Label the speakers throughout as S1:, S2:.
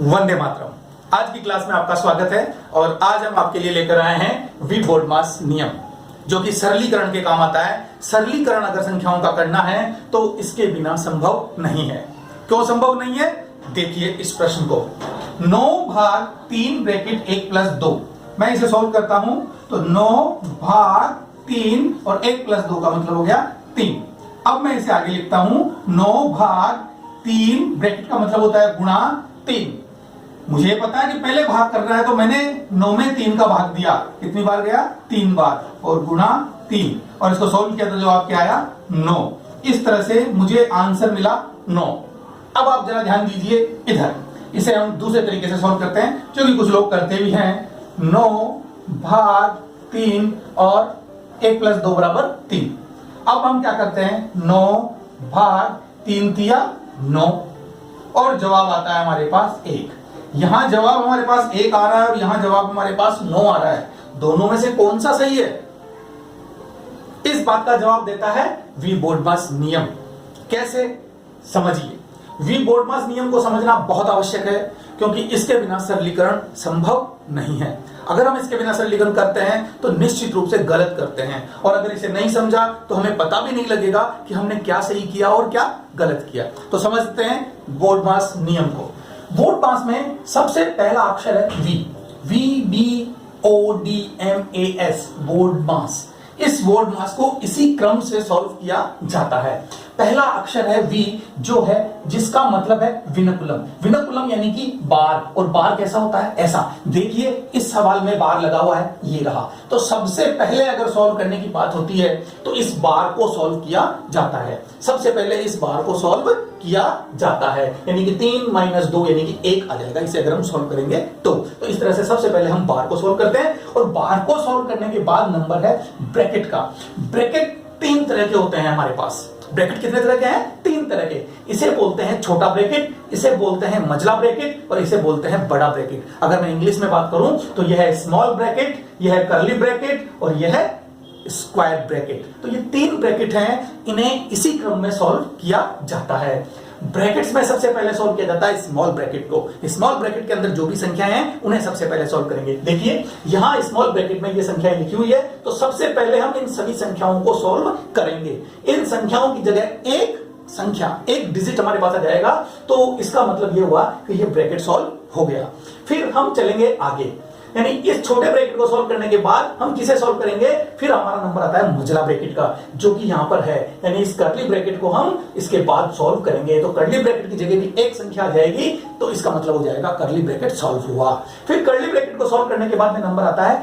S1: वंदे मातरम। आज की क्लास में आपका स्वागत है और आज हम आपके लिए लेकर आए हैं वी बोर्डमास नियम, जो कि सरलीकरण के काम आता है। सरलीकरण अगर संख्याओं का करना है तो इसके बिना संभव नहीं है। क्यों संभव नहीं है? देखिए इस प्रश्न को, 9 भाग 3 ब्रैकेट 1 प्लस 2। मैं इसे सॉल्व करता हूं तो 9 भाग 3 और 1 प्लस 2 का मतलब हो गया 3। अब मैं इसे आगे लिखता हूं, 9 भाग 3 ब्रैकेट का मतलब होता है गुणा 3। मुझे पता है कि पहले भाग करना है तो मैंने 9 में 3 का भाग दिया। कितनी बार गया? 3 बार, और गुणा 3, और इसको सॉल्व किया तो जवाब क्या आया? 9। इस तरह से मुझे आंसर मिला 9। अब आप जरा ध्यान दीजिए इधर, इसे हम दूसरे तरीके से सॉल्व करते हैं, जो कि कुछ लोग करते भी हैं। 9 भाग 3 और 1 प्लस 2 बराबर 3। अब हम क्या करते हैं? 9 भाग 3 तिया 9, और जवाब आता है हमारे पास 1। यहां जवाब हमारे पास 1 आ रहा है और यहां जवाब हमारे पास 9 आ रहा है। दोनों में से कौन सा सही है? इस बात का जवाब देता है वी बोर्डमास नियम। कैसे? समझिए। वी बोर्डमास नियम को समझना बहुत आवश्यक है, क्योंकि इसके बिना सरलीकरण संभव नहीं है। अगर हम इसके बिना सरलीकरण करते हैं तो निश्चित रूप से गलत करते हैं, और अगर इसे नहीं समझा तो हमें पता भी नहीं लगेगा कि हमने क्या सही किया और क्या गलत किया। तो समझते हैं बोर्डमास नियम को। बोर्डमास में सबसे पहला अक्षर है वी, VBODMAS, बोर्डमास। इस बोर्डमास को इसी क्रम से सॉल्व किया जाता है। पहला अक्षर है वी, जो है जिसका मतलब है विनकुलम। विनकुलम यानी कि बार, और बार कैसा होता है? ऐसा। देखिए इस सवाल में बार लगा हुआ है, ये रहा। तो सबसे पहले अगर सॉल्व करने की बात होती है तो इस बार को सॉल्व किया जाता है। सबसे पहले इस बार को सॉल्व किया जाता है, यानी कि 3 माइनस 2 यानी कि 1 आ जाएगा इसे अगर हम सॉल्व करेंगे तो इस तरह से सबसे पहले हम बार को सॉल्व करते हैं, और बार को सॉल्व करने के बाद नंबर है ब्रैकेट का। ब्रैकेट 3 तरह के होते हैं हमारे पास। ब्रैकेट कितने तरह के हैं? 3 तरह के। इसे बोलते हैं छोटा ब्रैकेट, इसे बोलते हैं मझला ब्रैकेट, और इसे बोलते हैं बड़ा ब्रैकेट। अगर मैं इंग्लिश में बात करूं तो यह है स्मॉल ब्रैकेट, यह है कर्ली ब्रैकेट, और यह है स्क्वायर ब्रैकेट। तो ये 3 ब्रैकेट हैं, इन्हें इसी क्रम में सॉल्व किया जाता है। ब्रैकेट्स में सबसे पहले सॉल्व किया जाता है स्मॉल ब्रैकेट को। स्मॉल ब्रैकेट के अंदर जो भी संख्याएं हैं उन्हें सबसे पहले सॉल्व करेंगे। देखिए यहां स्मॉल ब्रैकेट में ये संख्याएं लिखी हुई है, तो सबसे पहले हम इन सभी संख्याओं को सॉल्व करेंगे। इन संख्याओं की जगह एक संख्या, एक डिजिट हमारे पास आ जाएगा, तो इसका मतलब ये हुआ कि ये ब्रैकेट सॉल्व हो गया। फिर हम चलेंगे आगे, यानी इस छोटे ब्रैकेट को सॉल्व करने के बाद हम किसे सॉल्व करेंगे? फिर हमारा नंबर आता है मझला ब्रैकेट का, जो कि यहां पर है, यानी इस कर्ली ब्रैकेट को हम इसके बाद सॉल्व करेंगे। तो कर्ली ब्रैकेट की जगह भी एक संख्या आ जाएगी, तो इसका मतलब हो जाएगा कर्ली ब्रैकेट सॉल्व हुआ। फिर कर्ली ब्रैकेट को सॉल्व करने के बाद में नंबर आता है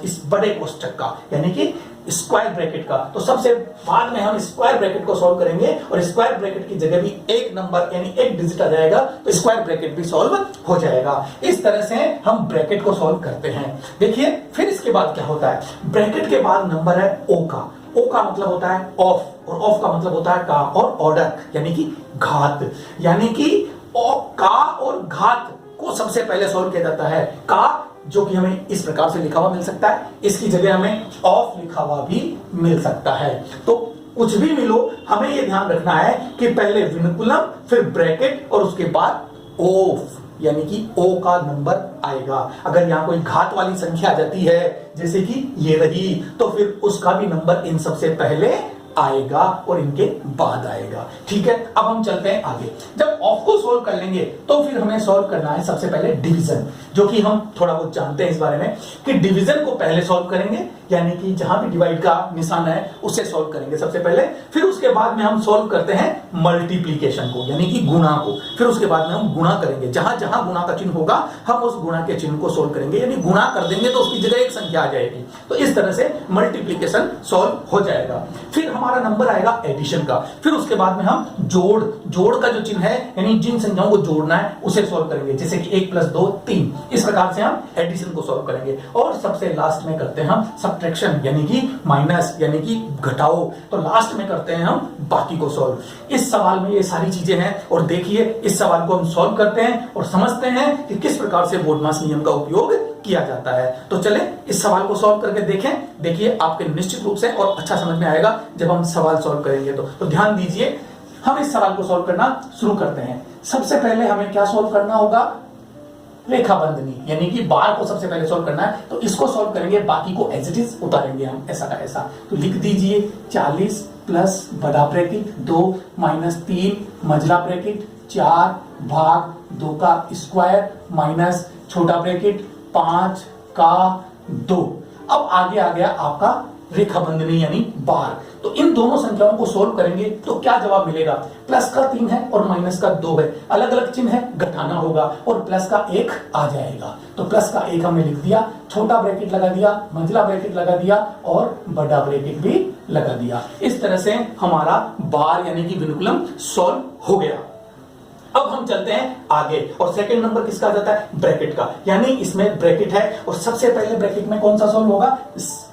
S1: इस बड़े कोष्टक का, यानी कि स्क्वायर ब्रैकेट का। तो सबसे बाद में हम स्क्वायर ब्रैकेट को सॉल्व करेंगे, और स्क्वायर ब्रैकेट की जगह भी एक नंबर यानी एक डिजिट आ जाएगा, तो स्क्वायर ब्रैकेट भी सॉल्व हो जाएगा। इस तरह से हम ब्रैकेट को सॉल्व करते हैं। देखिए फिर इसके बाद क्या होता है? ब्रैकेट के बाद नंबर है ओ का। ओ का मतलब होता है ऑफ, और ऑफ का मतलब होता है का और ऑर्डर, यानी कि घात। यानी कि का और घात को सबसे पहले सॉल्व किया जाता है। का जो कि हमें इस प्रकार से लिखा हुआ मिल सकता है, इसकी जगह हमें ऑफ लिखा हुआ भी मिल सकता है। तो कुछ भी मिलो, हमें यह ध्यान रखना है कि पहले विनकुलम, फिर ब्रैकेट, और उसके बाद ऑफ, यानी कि ओ का नंबर आएगा। अगर यहां कोई घात वाली संख्या आ जाती है, जैसे कि ये रही, तो फिर उसका भी नंबर इन सबसे पहले आएगा और इनके बाद आएगा। ठीक है, अब हम चलते हैं आगे। जब ऑफ को सोल्व कर लेंगे तो फिर हमें सोल्व करना है सबसे पहले डिवीजन, जो कि हम थोड़ा बहुत जानते हैं इस बारे में कि डिवीजन को पहले सोल्व करेंगे, यानी कि जहां भी डिवाइड का निशान है उसे सोल्व करेंगे सबसे पहले। फिर उसके बाद में हम सोल्व करते हैं मल्टीप्लीकेशन को, यानी कि गुणा को। फिर उसके बाद में हम गुणा करेंगे, जहां जहां गुणा का चिन्ह होगा हम उस गुणा के चिन्ह को सोल्व करेंगे, यानी गुणा कर देंगे तो उसकी जगह एक संख्या आ जाएगी। तो इस तरह से मल्टीप्लीकेशन सोल्व हो जाएगा। फिर हमारा नंबर आएगा एडिशन का। फिर उसके बाद में हम जोड़ का जो चिन्ह है, यानी जिन संख्याओं को जोड़ना है उसे सोल्व करेंगे, जैसे कि 1 प्लस 2 3। इस प्रकार से हम एडिशन को सोल्व करेंगे। और सबसे लास्ट में करते हैं हम सब्ट्रैक्शन, यानी कि माइनस, यानी कि घटाओ। तो लास्ट में करते हैं हम बाकी को सोल्व। इस सवाल में ये सारी चीजें हैं, और देखिए इस सवाल को हम सोल्व करते हैं और समझते हैं कि किस प्रकार से बोर्डमास नियम का उपयोग किया जाता है। तो चलें इस सवाल को सॉल्व करके देखें। देखिए आपके निश्चित रूप से और अच्छा समझ में आएगा जब हम सवाल सॉल्व करेंगे। तो ध्यान दीजिए, हम इस सवाल को सॉल्व करना शुरू करते हैं। सबसे पहले हमें क्या सॉल्व करना होगा? रेखा बंधनी, यानी कि बार को सबसे पहले सॉल्व करना है तो इसको सॉल्व करेंगे, बाकी को एज इट इज उतारेंगे हम ऐसा का ऐसा। तो लिख दीजिए 40 प्लस बड़ा ब्रैकेट 2 माइनस 3 मझला ब्रैकेट 4 भाग 2 का स्क्वायर माइनस छोटा ब्रैकेट 5 का 2। अब आगे आ गया आपका रेखा बंधनी यानी बार। तो इन दोनों संख्याओं को सोल्व करेंगे तो क्या जवाब मिलेगा? प्लस का 3 है और माइनस का 2 है, अलग अलग चिन्ह है, घटाना होगा और प्लस का 1 आ जाएगा। तो प्लस का 1 हमने लिख दिया, छोटा ब्रैकेट लगा दिया, मंझला ब्रैकेट लगा दिया और बड़ा ब्रैकेट भी लगा दिया। इस तरह से हमारा बार यानी कि विनुकुलम सोल्व हो गया। अब हम चलते हैं आगे और सेकंड नंबर किसका आ जाता है? ब्रैकेट का, यानी इसमें ब्रैकेट है और सबसे पहले ब्रैकेट में कौन सा सॉल्व होगा?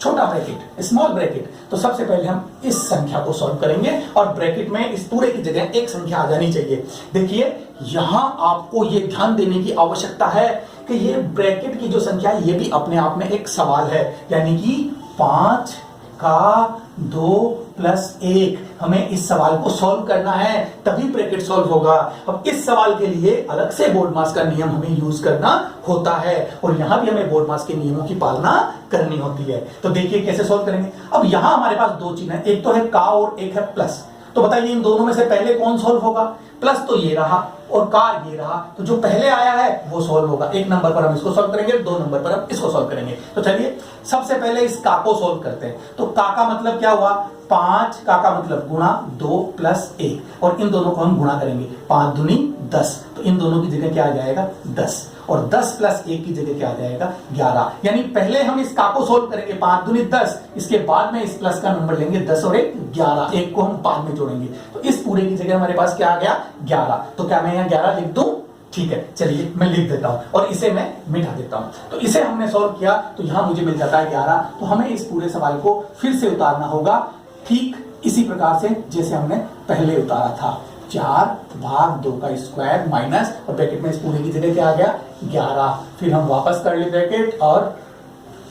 S1: छोटा ब्रैकेट, स्मॉल ब्रैकेट। तो सबसे पहले हम इस संख्या को सॉल्व करेंगे और ब्रैकेट में इस पूरे की जगह एक संख्या आ जानी चाहिए। देखिए यहां आपको ये ध्यान देने की आवश्यकता है कि ये ब्रैकेट की जो संख्या है ये भी अपने आप में एक सवाल है, यानी कि 5 का 2 प्लस 1 हमें इस सवाल को सॉल्व करना है, तभी ब्रैकेट सॉल्व होगा। अब इस सवाल के लिए अलग से बोर्डमास का नियम हमें यूज करना होता है और यहां भी हमें बोर्डमास के नियमों की पालना करनी होती है। तो देखिए कैसे सॉल्व करेंगे। अब यहां हमारे पास दो चिन्ह है, एक तो है का और एक है प्लस। तो बताइए इन दोनों में से पहले कौन सॉल्व होगा? प्लस तो ये रहा और का ये रहा, तो जो पहले आया है वो सॉल्व होगा। 1 नंबर पर हम इसको सॉल्व करेंगे, 2 नंबर पर हम इसको सॉल्व करेंगे। तो चलिए सबसे पहले इस का को सॉल्व करते हैं। तो का का मतलब क्या हुआ? 5, का मतलब गुणा 2 प्लस 1 और इन दोनों को हम गुणा करेंगे, 5 दूनी 10। तो इन दोनों की जगह क्या आ जाएगा? 10 और 10 प्लस 1 की जगह क्या आ जाएगा? 11। यानी पहले हम इस का को सोल्व करेंगे 5 दूनी 10, इसके बाद में इस प्लस का नंबर लेंगे 10 और 1 11, 1 को हम बाद में जोड़ेंगे। तो इस पूरे की जगह हमारे पास क्या आ गया? 11। तो क्या मैं यहाँ 11 लिख दूं? ठीक है, चलिए मैं लिख देता हूं और इसे मैं मिटा देता हूं। तो इसे हमने सॉल्व किया तो यहां मुझे मिल जाता है 11। तो हमें इस पूरे सवाल को फिर से उतारना होगा, ठीक इसी प्रकार से जैसे हमने पहले उतारा था। 4 भाग 2 का स्क्वायर माइनस और ब्रैकेट में इस पूरे की जगह क्या आ गया? 11। फिर हम वापस कर ले ब्रैकेट और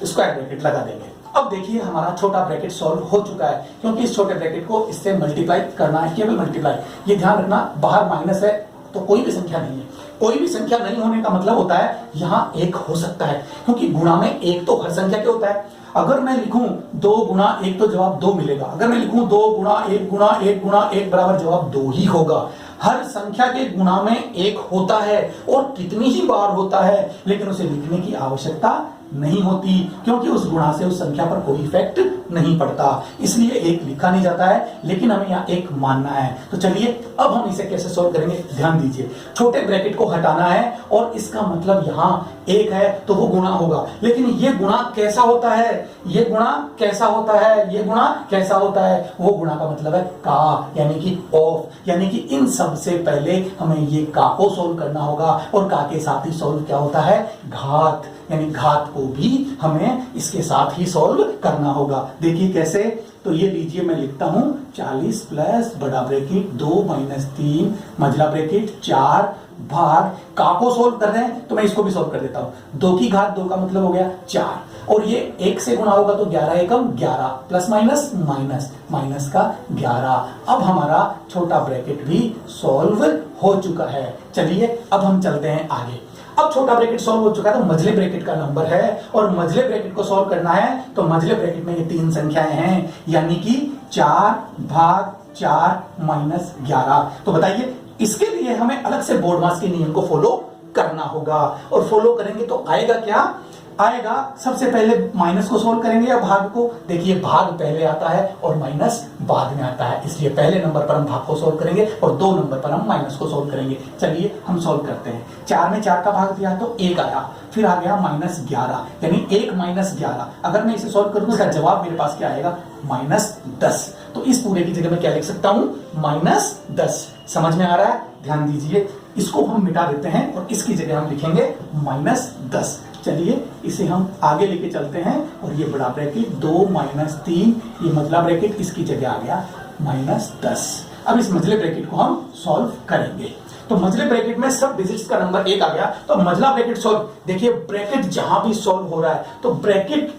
S1: स्क्वायर ब्रैकेट लगा देंगे। अब देखिए हमारा छोटा ब्रैकेट सॉल्व हो चुका है, क्योंकि इस छोटे ब्रैकेट को इससे मल्टीप्लाई करना है, केवल मल्टीप्लाई। ये ध्यान रखना, बाहर माइनस है तो कोई भी संख्या नहीं है। कोई भी संख्या नहीं होने का मतलब होता है यहां 1 हो सकता है, क्योंकि गुणा में 1 तो हर संख्या के होता है। अगर मैं लिखूं 2 गुणा 1 तो जवाब 2 मिलेगा। अगर मैं लिखूं 2 गुणा 1 गुणा 1 गुणा 1 बराबर जवाब 2 ही होगा। हर संख्या के गुणा में 1 होता है और कितनी ही बार होता है, लेकिन उसे लिखने की आवश्यकता नहीं होती, क्योंकि उस गुणा से उस संख्या पर कोई इफेक्ट नहीं पड़ता, इसलिए 1 लिखा नहीं जाता है। लेकिन हमें यहाँ 1 मानना है। तो चलिए अब हम इसे कैसे सोल्व करेंगे, ध्यान दीजिए। छोटे ब्रैकेट को हटाना है और इसका मतलब यहाँ 1 है तो वो गुणा होगा, लेकिन ये गुणा कैसा होता है? ये गुणा कैसा होता है? ये गुणा कैसा होता है? वो गुणा का मतलब है का, यानी कि ऑफ, यानी कि इन सब से पहले हमें ये का को सोल्व करना होगा और का के साथ ही सोल्व क्या होता है? घात, यानी घात को भी हमें इसके साथ ही सोल्व करना होगा। देखिए कैसे। तो ये लीजिए मैं लिखता हूं 40 प्लस बड़ा ब्रैकेट 2 माइनस 3 मझला ब्रैकेट 4 भाग का को सोल्व कर रहे हैं तो मैं इसको भी सोल्व कर देता हूं। 2 की घात 2 का मतलब हो गया 4 और ये 1 से गुणा होगा तो 11 एकम 11 प्लस माइनस माइनस माइनस का 11। अब हमारा छोटा ब्रैकेट भी सोल्व हो चुका है। चलिए अब हम चलते हैं आगे। अब छोटा ब्रैकेट सॉल्व हो चुका है तो मझले ब्रैकेट का नंबर है और मझले ब्रैकेट को सॉल्व करना है तो मझले ब्रैकेट में ये 3 संख्याएं हैं, यानी कि 4 भाग 4 माइनस 11। तो बताइए इसके लिए हमें अलग से बोर्डमास के नियम को फॉलो करना होगा और फॉलो करेंगे तो आएगा क्या? आएगा सबसे पहले माइनस को सोल्व करेंगे या भाग को। देखिए भाग पहले आता है और माइनस बाद में आता है, इसलिए पहले नंबर पर हम भाग को सोल्व करेंगे और 2 नंबर पर हम माइनस को सोल्व करेंगे। चलिए हम सोल्व करते हैं। 4 में 4 का भाग दिया तो 1 आया, फिर आ गया माइनस 11, यानी 1 माइनस 11। अगर मैं इसे सोल्व करूं तो इसका जवाब मेरे पास क्या आएगा? माइनस 10। तो इस पूरे की जगह में क्या लिख सकता हूं? माइनस 10। समझ में आ रहा है? ध्यान दीजिए, इसको हम मिटा देते हैं और इसकी जगह हम लिखेंगे माइनस 10। चलिए इसे हम आगे लेके चलते हैं और ये बड़ा ब्रैकेट 2 माइनस 3 ये मझला ब्रैकेट इसकी जगह आ गया माइनस 10। अब इस मझले ब्रैकेट को हम सॉल्व करेंगे। तो मझले ब्रैकेट में सब डिजिट्स का नंबर 1 आ गया तो मझला ब्रैकेट सॉल्व। देखिए ब्रैकेट जहां भी सॉल्व हो रहा है तो ब्रैकेट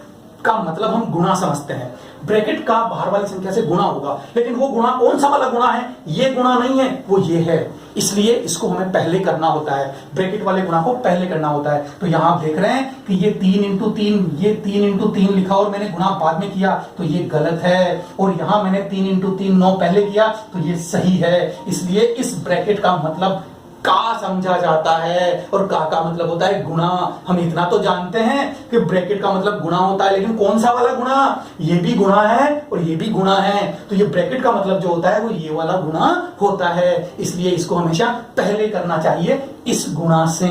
S1: का मतलब हम गुणा समझते हैं, ब्रैकेट का बाहर वाली संख्या से गुणा होगा, लेकिन वो गुणा कौन सा वाला गुणा है, ये गुणा नहीं है, वो ये है, इसलिए इसको हमें पहले करना होता है, ब्रैकेट वाले गुणा को पहले करना होता है। तो यहां आप देख रहे हैं कि ये 3 इंटू 3, ये 3 इंटू 3 लिखा और मैंने गुणा बाद में किया तो ये गलत है, और यहां मैंने 3 इंटू 3 9 पहले किया तो ये सही है। इसलिए इस ब्रैकेट का मतलब का समझा जाता है, और का मतलब होता है गुणा। हम इतना तो जानते हैं कि ब्रैकेट का मतलब गुणा होता है, लेकिन कौन सा वाला गुणा, ये भी गुणा है और ये भी गुणा है, तो ये ब्रैकेट का मतलब जो होता है वो ये वाला गुणा होता है, इसलिए इसको हमेशा पहले करना चाहिए इस गुणा से।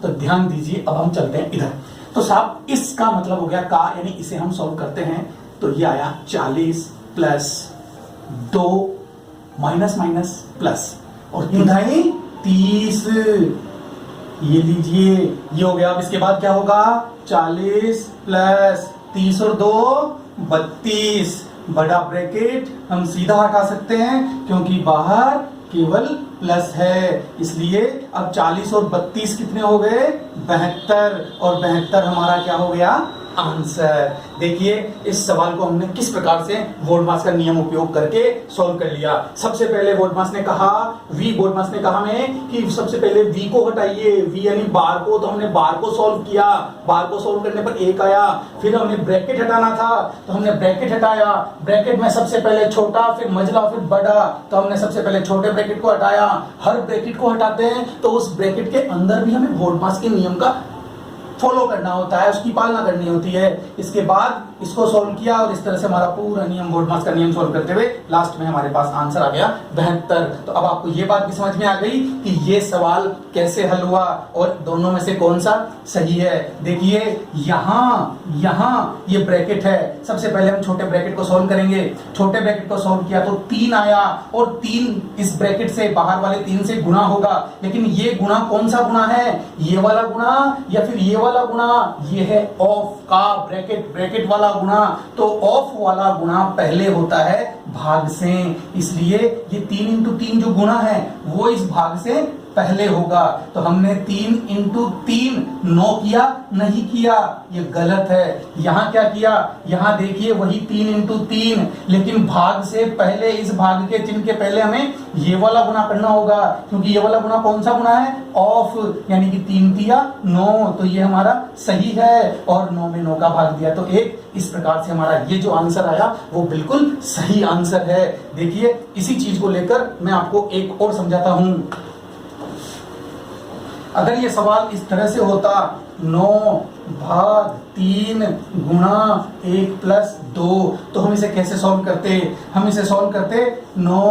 S1: तो ध्यान दीजिए, अब हम चलते हैं इधर। तो साहब इसका मतलब हो गया का, यानी इसे हम सॉल्व करते हैं तो ये आया 40 प्लस 2 माइनस माइनस प्लस और 30, ये लीजिए, ये हो गया। अब इसके बाद क्या होगा, 40 प्लस 30 और 2 32, बड़ा ब्रैकेट हम सीधा हटा सकते हैं क्योंकि बाहर केवल प्लस है, इसलिए अब 40 और 32 कितने हो गए, 72, और 72 हमारा क्या हो गया, आंसर। देखिए इस सवाल को हमने किस प्रकार से वोल्टमास का नियम उपयोग करके सॉल्व कर लिया। सबसे पहले वोल्टमास ने कहा, वोल्टमास ने कहा हमें कि सबसे पहले v को हटाइए, v यानी बार को, तो हमने बार को सॉल्व किया, बार को सॉल्व करने पर 1 आया। फिर हमने ब्रैकेट हटाना था तो हमने ब्रैकेट हटाया, ब्रैकेट में सबसे पहले छोटा फिर मझला फिर बड़ा, तो हमने सबसे पहले छोटे ब्रैकेट को हटाया। हर ब्रैकेट को हटाते हैं तो उस ब्रैकेट के अंदर भी हमें वोल्टमास के नियम का फॉलो करना होता है, उसकी पालना करनी होती है। इसके बाद इसको सॉल्व किया और इस तरह से हमारा पूरा नियम, वोल्टमास का नियम सॉल्व करते हुए लास्ट में हमारे पास आंसर आ गया 72। तो अब आपको ये बात भी समझ में आ गई कि ये सवाल कैसे हल हुआ और दोनों में से कौन सा सही है। देखिए यहाँ ये ब्रैकेट है, सबसे पहले हम छोटे ब्रैकेट को सॉल्व करेंगे। छोटे ब्रैकेट को सॉल्व किया तो 3 आया, और 3 इस ब्रैकेट से, बाहर वाले 3 से गुणा होगा, लेकिन ये गुणा कौन सा गुणा है, ये वाला गुणा या फिर ये वाला गुणा, ये है ऑफ का ब्रैकेट वाला गुणा। तो ऑफ वाला गुणा पहले होता है भाग से, इसलिए ये 3 इंटू 3 जो गुणा है वो इस भाग से पहले होगा। तो हमने 3 इंटू 3 9 किया, नहीं किया, ये गलत है। यहां क्या किया, यहां देखिए वही 3 इंटू 3, लेकिन भाग से पहले, इस भाग के चिन्ह के पहले हमें ये वाला गुणा करना होगा, क्योंकि ये वाला गुणा कौन सा गुणा है, ऑफ, यानी कि 3 दिया 9, तो ये हमारा सही है, और 9 में 9 का भाग दिया तो 1। इस प्रकार से हमारा ये जो आंसर आया वो बिल्कुल सही आंसर है। देखिए इसी चीज को लेकर मैं आपको एक और समझाता हूं। अगर ये सवाल इस तरह से होता, 9 भाग 3 गुणा 1 प्लस 2, तो हम इसे कैसे सॉल्व करते, हम इसे सॉल्व करते 9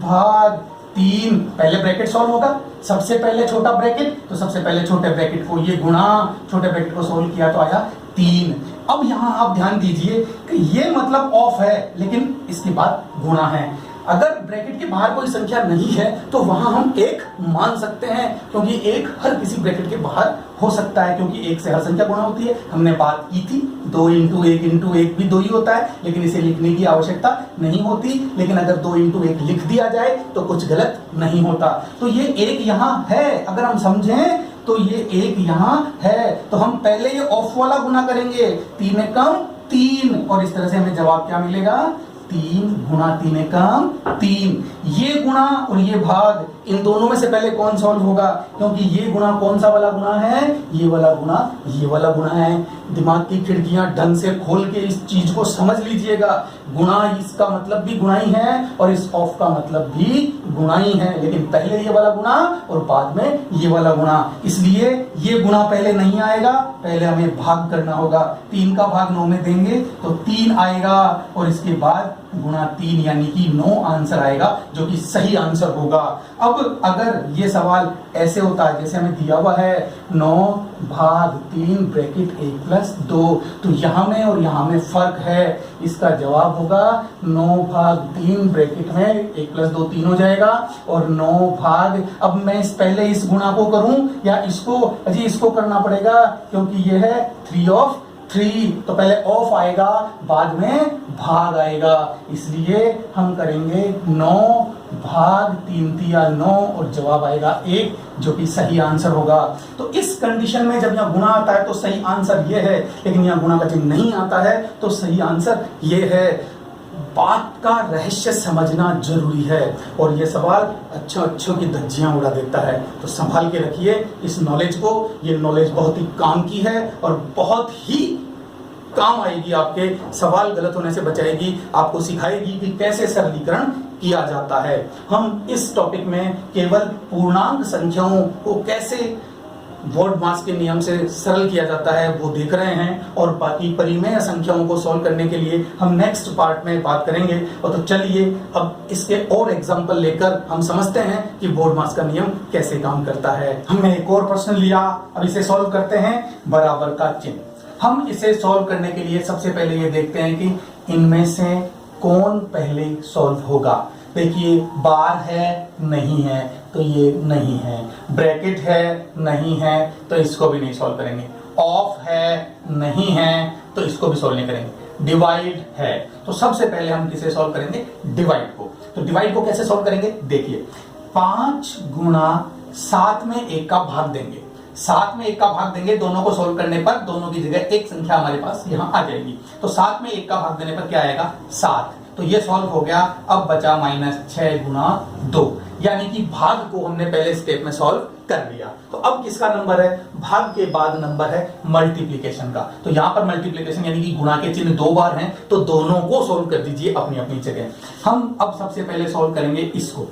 S1: भाग 3, पहले ब्रैकेट सॉल्व होगा, सबसे पहले छोटा ब्रैकेट, तो सबसे पहले छोटे ब्रैकेट को ये गुणा, छोटे ब्रैकेट को सॉल्व किया तो आया 3। अब यहां आप ध्यान दीजिए कि ये मतलब ऑफ है, लेकिन इसके बाद गुणा है। अगर ब्रैकेट के बाहर कोई संख्या नहीं है तो वहां हम 1 मान सकते हैं, क्योंकि 1 हर किसी ब्रैकेट के बाहर हो सकता है, क्योंकि 1 से हर संख्या गुणा होती है। हमने बात की थी 2 इंटू 1 भी 2 ही होता है, लेकिन इसे लिखने की आवश्यकता नहीं होती। लेकिन अगर 2 इंटू 1 लिख दिया जाए तो कुछ गलत नहीं होता। तो ये 1 यहाँ है, अगर हम समझें तो ये 1 यहाँ है, तो हम पहले ये ऑफ वाला गुना करेंगे, 3 कम 3, और इस तरह से हमें जवाब क्या मिलेगा, 3 गुणा 3 कम 3। ये गुणा और ये भाग, इन दोनों में से पहले कौन सॉल्व होगा, क्योंकि ये गुणा कौन सा वाला गुणा है, ये वाला गुणा, ये वाला गुणा है। दिमाग की खिड़कियां ढंग से खोल के इस चीज को समझ लीजिएगा। गुणा इसका मतलब भी गुणा ही है और इस ऑफ का मतलब भी गुणा ही है, लेकिन पहले ये वाला गुणा और बाद में ये वाला गुणा, इसलिए ये गुणा पहले नहीं आएगा, पहले हमें भाग करना होगा। 3 का भाग 9 में देंगे तो 3 आएगा, और इसके बाद गुणा 3 यानी कि 9 आंसर आएगा, जो कि सही आंसर होगा। अब अगर ये सवाल ऐसे होता है जैसे हमें दिया हुआ है 9 भाग 3 ब्रैकेट 1 प्लस 2, तो यहाँ में और यहाँ में फर्क है। इसका जवाब होगा 9 भाग 3 ब्रैकेट में 1 प्लस 2 3 हो जाएगा, और 9 भाग, अब मैं पहले इस गुणा को करूं या इसको, अजी इसको करना पड़ेगा क्योंकि ये है 3 ऑफ 3, तो पहले ऑफ आएगा बाद में भाग आएगा, इसलिए हम करेंगे 9 भाग 3 तिया 9 और जवाब आएगा 1, जो कि सही आंसर होगा। तो इस कंडीशन में जब यहाँ गुणा आता है तो सही आंसर ये है, लेकिन यहाँ गुणा का चिन्ह नहीं आता है तो सही आंसर ये है। बात का रहस्य समझना जरूरी है और ये सवाल अच्छों की धज्जियां उड़ा देता है, तो संभाल के रखिए इस नॉलेज को। ये नॉलेज बहुत ही काम की है और बहुत ही काम आएगी, आपके सवाल गलत होने से बचाएगी, आपको सिखाएगी कि कैसे सरलीकरण किया जाता है। हम इस टॉपिक में केवल पूर्णांक संख्याओं को कैसे वोल्टमास के नियम से सरल किया जाता है वो देख रहे हैं, और बाकी परिमेय संख्याओं को सॉल्व करने के लिए हम नेक्स्ट पार्ट में बात करेंगे। और तो चलिए अब इसके और एग्जांपल लेकर हम समझते हैं कि वोल्टमास का नियम कैसे काम करता है। हमने एक और प्रश्न लिया, अब इसे सॉल्व करते हैं। बराबर का चिन्ह। हम इसे सॉल्व करने के लिए सबसे पहले ये देखते हैं कि इनमें से कौन पहले सॉल्व होगा। देखिए, बार है नहीं है तो ये नहीं है, ब्रैकेट है नहीं है तो इसको भी नहीं सॉल्व करेंगे, ऑफ है नहीं है तो इसको भी सॉल्व नहीं करेंगे, डिवाइड है तो सबसे पहले हम किसे सॉल्व करेंगे, डिवाइड को। तो डिवाइड को कैसे सॉल्व करेंगे, देखिए 5 गुणा 7 में 1 का भाग देंगे, 7 में 1 का भाग देंगे, दोनों को सोल्व करने पर दोनों की जगह एक संख्या हमारे पास यहां आ जाएगी। तो 7 में 1 का भाग देने पर क्या आएगा, 7। तो ये सॉल्व हो गया। अब बचा -6 गुणा 2, यानी कि भाग को हमने पहले स्टेप में सॉल्व कर लिया। तो अब किसका नंबर है, भाग के बाद नंबर है मल्टीप्लीकेशन का। तो यहां पर मल्टीप्लीकेशन यानी कि गुणा के चिन्ह 2 बार हैं, तो दोनों को सॉल्व कर दीजिए अपनी अपनी जगह। हम अब सबसे पहले सॉल्व करेंगे इसको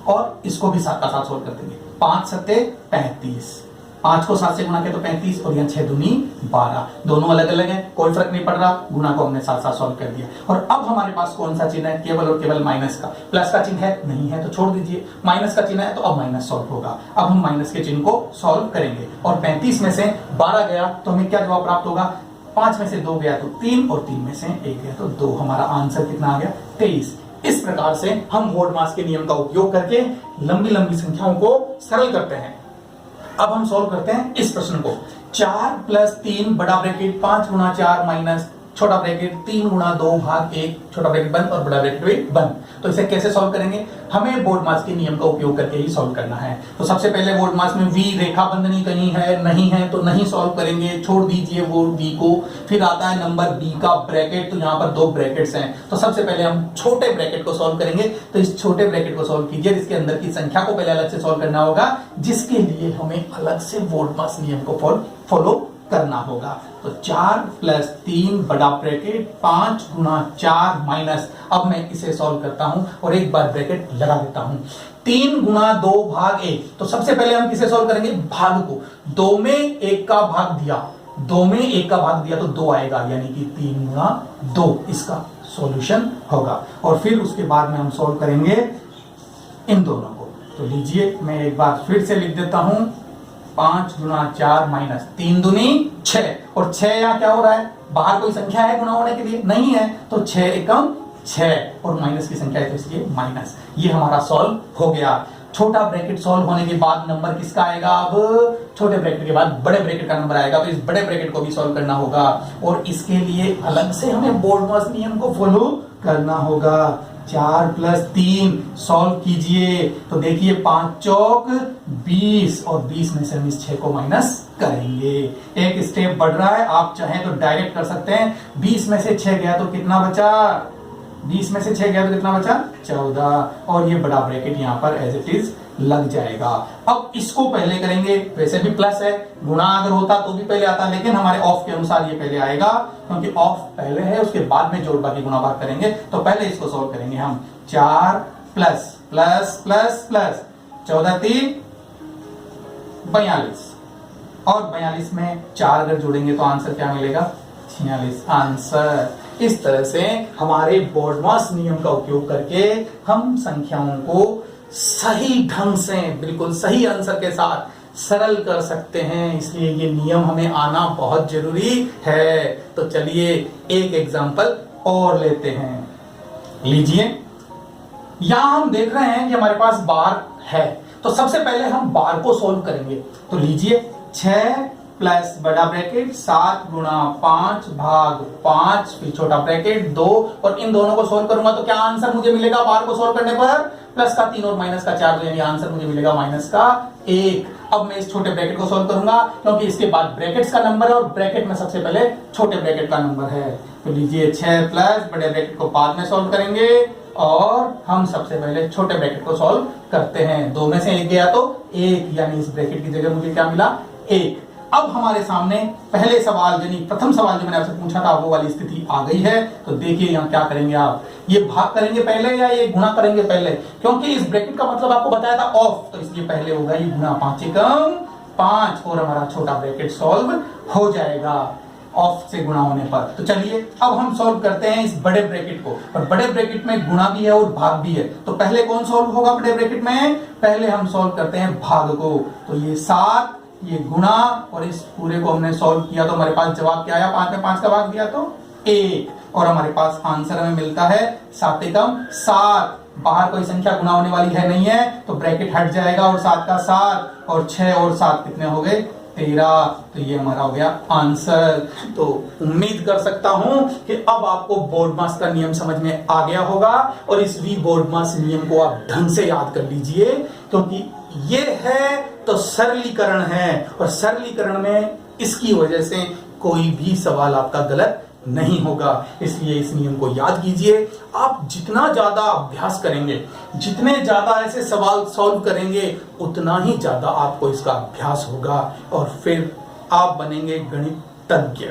S1: और इसको भी साथ का साथ सॉल्व कर देंगे। 5 सत्ते 35, 5 को 7 से गुणा किया तो 35 और यहाँ 6 दूनी 12, दोनों अलग अलग हैं, कोई फर्क नहीं पड़ रहा, गुणा को हमने साथ साथ सॉल्व कर दिया। और अब हमारे पास कौन सा चिन्ह है, केवल और केवल माइनस का। प्लस का चिन्ह है नहीं है तो छोड़ दीजिए, माइनस का चिन्ह है तो अब माइनस सॉल्व होगा। अब हम माइनस के चिन्ह को सॉल्व करेंगे और 35 में से 12 गया तो हमें क्या जवाब प्राप्त होगा, 5 में से 2 गया तो 3 और 3 में से 1 गया तो 2। हमारा आंसर कितना आ गया, 23। इस प्रकार से हम वोल्टमास के नियम का उपयोग करके लंबी लंबी संख्याओं को सरल करते हैं। अब हम सॉल्व करते हैं इस प्रश्न को। 4 + 3 बड़ा ब्रैकेट 5 गुणा 4 माइनस छोटा ब्रैकेट 3 गुणा 2 भाग 1 छोटा ब्रैकेट बंद और बड़ा ब्रैकेट भी बंद। तो इसे कैसे सॉल्व करेंगे, हमें वोल्टमास के नियम का उपयोग करके ही सॉल्व करना है। तो सबसे पहले वोल्टमास में वी रेखा बंधनी कहीं है नहीं है तो नहीं सॉल्व करेंगे, छोड़ दीजिए वो वी को। फिर आता है नंबर बी का ब्रैकेट, तो यहाँ पर 2 ब्रैकेट्स हैं, तो सबसे पहले हम छोटे ब्रैकेट को सॉल्व करेंगे। तो इस छोटे ब्रैकेट को सॉल्व कीजिए, जिसके अंदर की संख्या को पहले अलग से सॉल्व करना होगा, जिसके लिए हमें अलग से वोल्टमास नियम को फॉलो करना होगा। तो 4 + 3 बड़ा ब्रैकेट 5 गुणा 4 माइनस, अब मैं इसे सॉल्व करता हूं और एक बार ब्रैकेट लगा देता हूं, 3 गुणा 2 भाग 1। तो सबसे पहले हम किसे सॉल्व करेंगे, भाग को। 2 में 1 का भाग दिया, 2 में 1 का भाग दिया तो 2 आएगा, यानी कि 3 गुणा 2 इसका सॉल्यूशन होगा। और फिर उसके बाद में हम सॉल्व करेंगे इन दोनों को। तो लीजिए मैं एक बार फिर से लिख देता हूं, 5 गुणा 4 माइनस 3 दूनी 6, और 6 यहाँ क्या हो रहा है, बाहर कोई संख्या है गुणा होने के लिए, नहीं है, तो 6 एकम 6 और माइनस की संख्या है तो इसलिए माइनस। ये हमारा सॉल्व हो गया। छोटा ब्रैकेट सॉल्व होने के बाद नंबर किसका आएगा, अब छोटे ब्रैकेट के बाद बड़े ब्रैकेट का नंबर आएगा, तो इस बड़े ब्रैकेट को भी सॉल्व करना होगा और इसके लिए अलग से हमें वोल्टमास नियम को फॉलो करना होगा। 4 + 3 सॉल्व कीजिए, तो देखिए 5 चौक 20 और 20 में से हम इस 6 को माइनस करेंगे। एक स्टेप बढ़ रहा है, आप चाहें तो डायरेक्ट कर सकते हैं। 20 में से 6 गया तो कितना बचा, 20 में से 6 गया तो कितना बचा, 14, और ये बड़ा ब्रैकेट यहाँ पर एज इट इज लग जाएगा। अब इसको पहले करेंगे, वैसे भी प्लस है, गुणा अगर होता तो भी पहले आता, लेकिन हमारे ऑफ के अनुसार ये पहले आएगा, क्योंकि ऑफ पहले है, उसके बाद में जोड़ बाकी गुणा भाग करेंगे। तो पहले इसको सॉल्व करेंगे हम। 4 प्लस प्लस प्लस प्लस 14 3 42, और 42 में 4 अगर जोड़ेंगे तो आंसर क्या मिलेगा, 46 आंसर। इस तरह से हमारे वोल्टमास नियम का उपयोग करके हम संख्याओं को सही ढंग से बिल्कुल सही आंसर के साथ सरल कर सकते हैं, इसलिए ये नियम हमें आना बहुत जरूरी है। तो चलिए एक एग्जांपल और लेते हैं। लीजिए, यहां हम देख रहे हैं कि हमारे पास बार है, तो सबसे पहले हम बार को सॉल्व करेंगे। तो लीजिए 6 प्लस बड़ा ब्रैकेट 7 गुणा 5 भाग 5 फिर छोटा ब्रैकेट 2, और इन दोनों को सॉल्व करूंगा तो क्या आंसर मुझे मिलेगा बार को सॉल्व करने पर, प्लस का 3 और माइनस का 4, यानी आंसर मुझे मिलेगा माइनस का 1। अब मैं इस छोटे ब्रैकेट को सॉल्व करूंगा क्योंकि इसके बाद ब्रैकेट्स का नंबर है और ब्रैकेट में सबसे पहले छोटे ब्रैकेट का नंबर है। तो लीजिए 6 प्लस बड़े ब्रैकेट को बाद में सॉल्व करेंगे और हम सबसे पहले छोटे ब्रैकेट को सॉल्व करते हैं। 2 में से 1 गया तो 1, यानी इस ब्रैकेट की जगह मुझे क्या मिला 1। अब हमारे सामने पहले सवाल यानी प्रथम सवाल जो मैंने आपसे पूछा था वो वाली स्थिति आ गई है। तो देखिए यहाँ क्या करेंगे आप, ये भाग करेंगे पहले या ये गुणा करेंगे पहले, क्योंकि इस ब्रैकेट का मतलब आपको बताया था ऑफ, तो इसलिए पहले होगा ये गुणा 5 एकम 5 और हमारा छोटा ब्रैकेट सॉल्व हो जाएगा ऑफ से गुणा होने पर। तो चलिए अब हम सॉल्व करते हैं इस बड़े ब्रैकेट को, और बड़े ब्रैकेट में गुणा भी है और भाग भी है। तो पहले कौन सॉल्व होगा बड़े ब्रैकेट में, पहले हम सॉल्व करते हैं भाग को। तो ये 7, ये गुणा, और इस पूरे को हमने सॉल्व किया तो हमारे पास जवाब क्या आया, 5 में 5 का भाग दिया तो 1, और हमारे पास आंसर में मिलता है 7 एकम 7। बाहर कोई संख्या गुणा होने वाली है नहीं है तो ब्रैकेट हट जाएगा और 7 का 7 और 6 और 7 कितने हो गए 13। तो ये हमारा हो गया आंसर। तो उम्मीद कर सकता हूं कि अब आपको बोर्डमास का नियम समझ में आ गया होगा और इस वी बोर्डमास नियम को आप ढंग से याद कर लीजिए, क्योंकि ये है तो सरलीकरण है, और सरलीकरण में इसकी वजह से कोई भी सवाल आपका गलत नहीं होगा। इसलिए इस नियम को याद कीजिए। आप जितना ज्यादा अभ्यास करेंगे, जितने ज्यादा ऐसे सवाल सॉल्व करेंगे, उतना ही ज्यादा आपको इसका अभ्यास होगा और फिर आप बनेंगे गणितज्ञ।